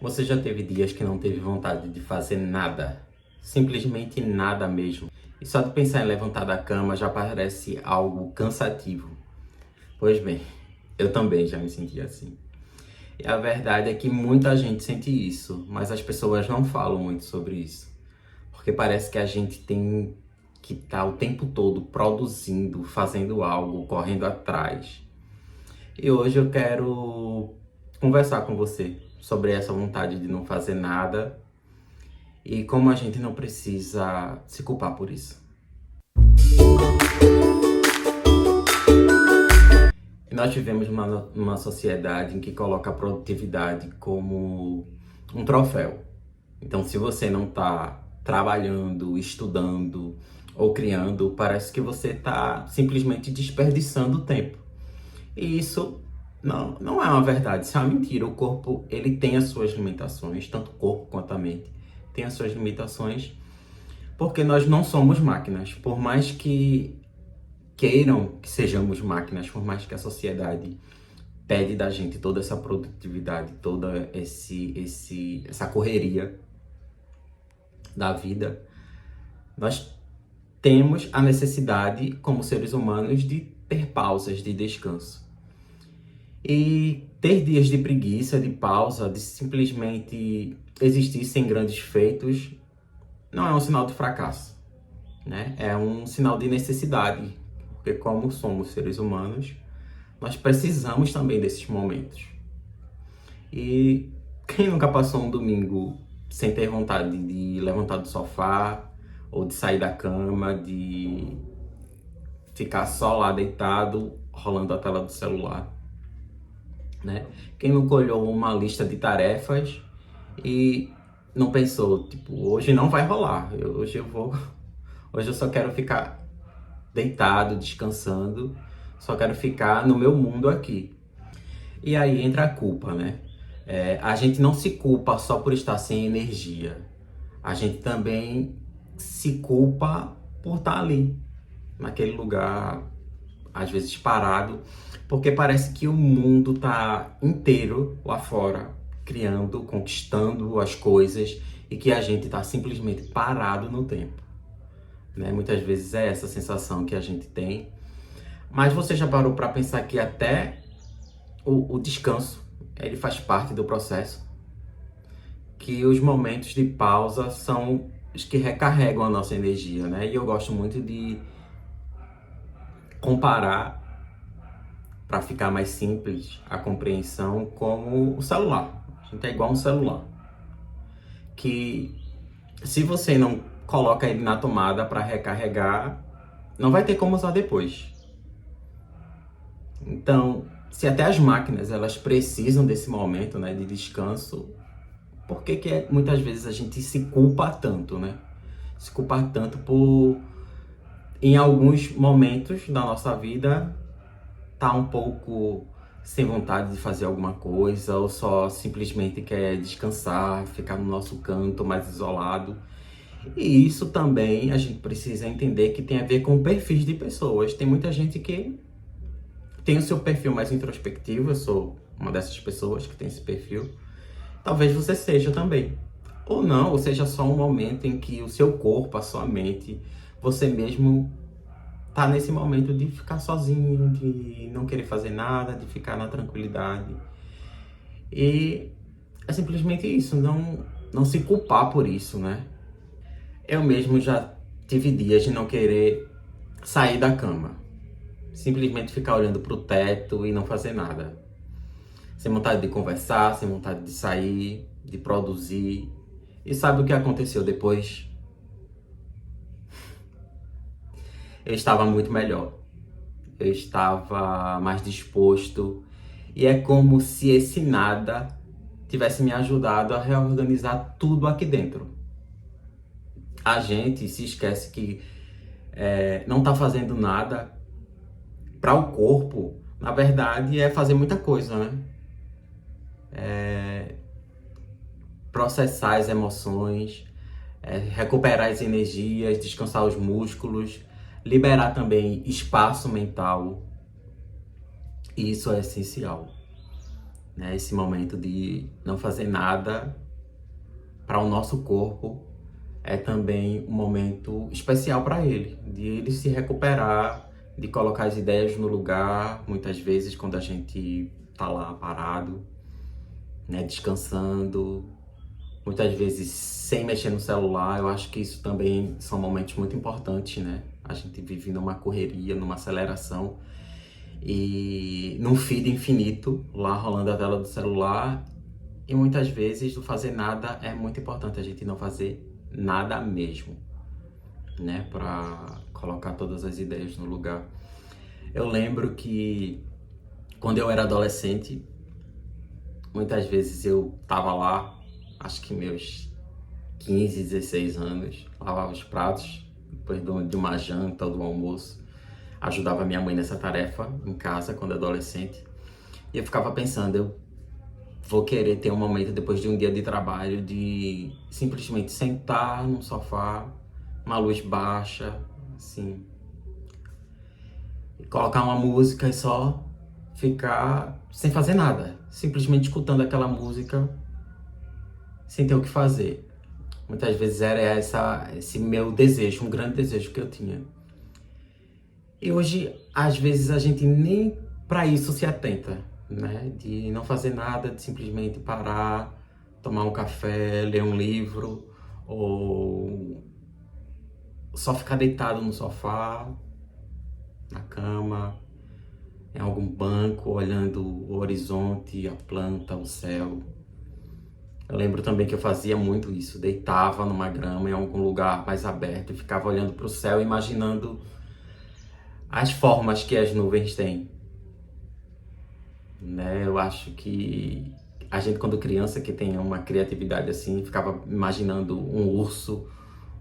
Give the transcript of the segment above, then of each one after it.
Você já teve dias que não teve vontade de fazer nada? Simplesmente nada mesmo. E só de pensar em levantar da cama já parece algo cansativo. Pois bem, eu também já me senti assim. E a verdade é que muita gente sente isso, mas as pessoas não falam muito sobre isso. Porque parece que a gente tem que estar o tempo todo produzindo, fazendo algo, correndo atrás. E hoje eu quero conversar com você sobre essa vontade de não fazer nada e como a gente não precisa se culpar por isso. E nós vivemos numa sociedade em que coloca a produtividade como um troféu. Então, se você não está trabalhando, estudando ou criando, parece que você está simplesmente desperdiçando tempo. E isso não é uma verdade, isso é uma mentira. O corpo, ele tem as suas limitações, tanto o corpo quanto a mente tem as suas limitações, porque nós não somos máquinas. Por mais que queiram que sejamos máquinas, por mais que a sociedade pede da gente toda essa produtividade, toda essa correria da vida, nós temos a necessidade, como seres humanos, de ter pausas de descanso. E ter dias de preguiça, de pausa, de simplesmente existir sem grandes feitos, não é um sinal de fracasso, né? É um sinal de necessidade, porque como somos seres humanos, nós precisamos também desses momentos. E quem nunca passou um domingo sem ter vontade de levantar do sofá, ou de sair da cama, de ficar só lá deitado, rolando a tela do celular, né? Quem nunca olhou uma lista de tarefas e não pensou, tipo, hoje não vai rolar, hoje eu só quero ficar deitado, descansando, só quero ficar no meu mundo aqui. E aí entra a culpa, né? A gente não se culpa só por estar sem energia, a gente também se culpa por estar ali, naquele lugar, às vezes parado, porque parece que o mundo tá inteiro lá fora, criando, conquistando as coisas e que a gente tá simplesmente parado no tempo, né? Muitas vezes é essa sensação que a gente tem. Mas você já parou para pensar que até o descanso, ele faz parte do processo? Que os momentos de pausa são os que recarregam a nossa energia, né? E eu gosto muito de comparar, para ficar mais simples a compreensão, como o celular. A gente é igual um celular, que se você não coloca ele na tomada para recarregar, não vai ter como usar depois. Então, se até as máquinas elas precisam desse momento, né, de descanso, por que muitas vezes a gente se culpa tanto, né? Se culpa tanto por, em alguns momentos da nossa vida, tá um pouco sem vontade de fazer alguma coisa, ou só simplesmente quer descansar, ficar no nosso canto mais isolado. E isso também a gente precisa entender que tem a ver com perfis de pessoas. Tem muita gente que tem o seu perfil mais introspectivo, eu sou uma dessas pessoas que tem esse perfil. Talvez você seja também. Ou não, ou seja só um momento em que o seu corpo, a sua mente, você mesmo tá nesse momento de ficar sozinho, de não querer fazer nada, de ficar na tranquilidade. E é simplesmente isso, não se culpar por isso, né? Eu mesmo já tive dias de não querer sair da cama. Simplesmente ficar olhando pro teto e não fazer nada. Sem vontade de conversar, sem vontade de sair, de produzir. E sabe o que aconteceu depois? Eu estava muito melhor. Eu estava mais disposto. E é como se esse nada tivesse me ajudado a reorganizar tudo aqui dentro. A gente se esquece que não está fazendo nada para o corpo, na verdade, é fazer muita coisa, né? Processar as emoções, recuperar as energias, descansar os músculos, liberar também espaço mental. E isso é essencial. né? Esse momento de não fazer nada para o nosso corpo é também um momento especial para ele, de ele se recuperar, de colocar as ideias no lugar, muitas vezes quando a gente tá lá parado, né, descansando, muitas vezes sem mexer no celular. Eu acho que isso também são momentos muito importantes, né? A gente vive numa correria, numa aceleração e num feed infinito, lá rolando a tela do celular, e muitas vezes não fazer nada é muito importante, a gente não fazer nada mesmo, né? Para colocar todas as ideias no lugar. Eu lembro que quando eu era adolescente, muitas vezes eu tava lá, acho que meus 15, 16 anos, lavava os pratos depois de uma janta ou do almoço, ajudava minha mãe nessa tarefa em casa quando adolescente, e eu ficava pensando, eu vou querer ter um momento depois de um dia de trabalho de simplesmente sentar num sofá, uma luz baixa, assim, e colocar uma música e só ficar sem fazer nada, simplesmente escutando aquela música sem ter o que fazer. Muitas vezes era esse meu desejo, um grande desejo que eu tinha. E hoje, às vezes, a gente nem para isso se atenta, né? De não fazer nada, de simplesmente parar, tomar um café, ler um livro, ou só ficar deitado no sofá, na cama, em algum banco, olhando o horizonte, a planta, o céu. Eu lembro também que eu fazia muito isso, deitava numa grama em algum lugar mais aberto e ficava olhando para o céu, imaginando as formas que as nuvens têm, né? Eu acho que a gente, quando criança, que tem uma criatividade assim, ficava imaginando um urso,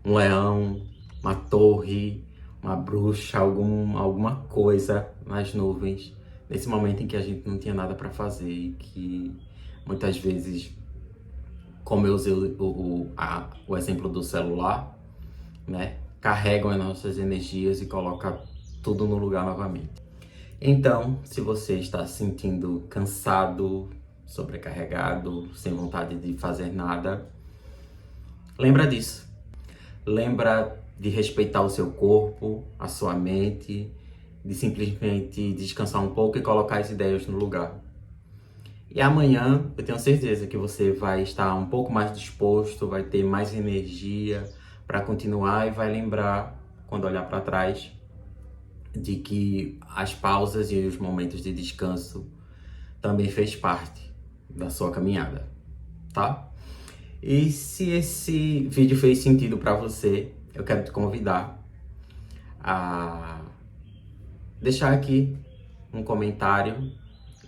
um leão, uma torre, uma bruxa, alguma coisa nas nuvens, nesse momento em que a gente não tinha nada para fazer e que muitas vezes, como eu usei o exemplo do celular, né, carregam as nossas energias e colocam tudo no lugar novamente. Então, se você está se sentindo cansado, sobrecarregado, sem vontade de fazer nada, lembra disso. Lembra de respeitar o seu corpo, a sua mente, de simplesmente descansar um pouco e colocar as ideias no lugar. E amanhã eu tenho certeza que você vai estar um pouco mais disposto, vai ter mais energia para continuar e vai lembrar, quando olhar para trás, de que as pausas e os momentos de descanso também fez parte da sua caminhada, tá? E se esse vídeo fez sentido para você, eu quero te convidar a deixar aqui um comentário,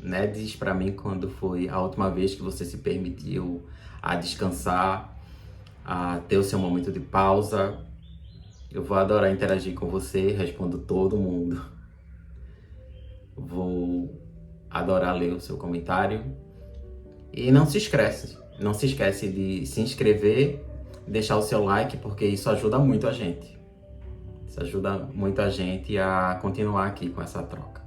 né? Diz para mim quando foi a última vez que você se permitiu a descansar, a ter o seu momento de pausa. Eu vou adorar interagir com você, respondo todo mundo. Vou adorar ler o seu comentário. E não se esquece de se inscrever, deixar o seu like, porque isso ajuda muito a gente. Isso ajuda muito a gente a continuar aqui com essa troca.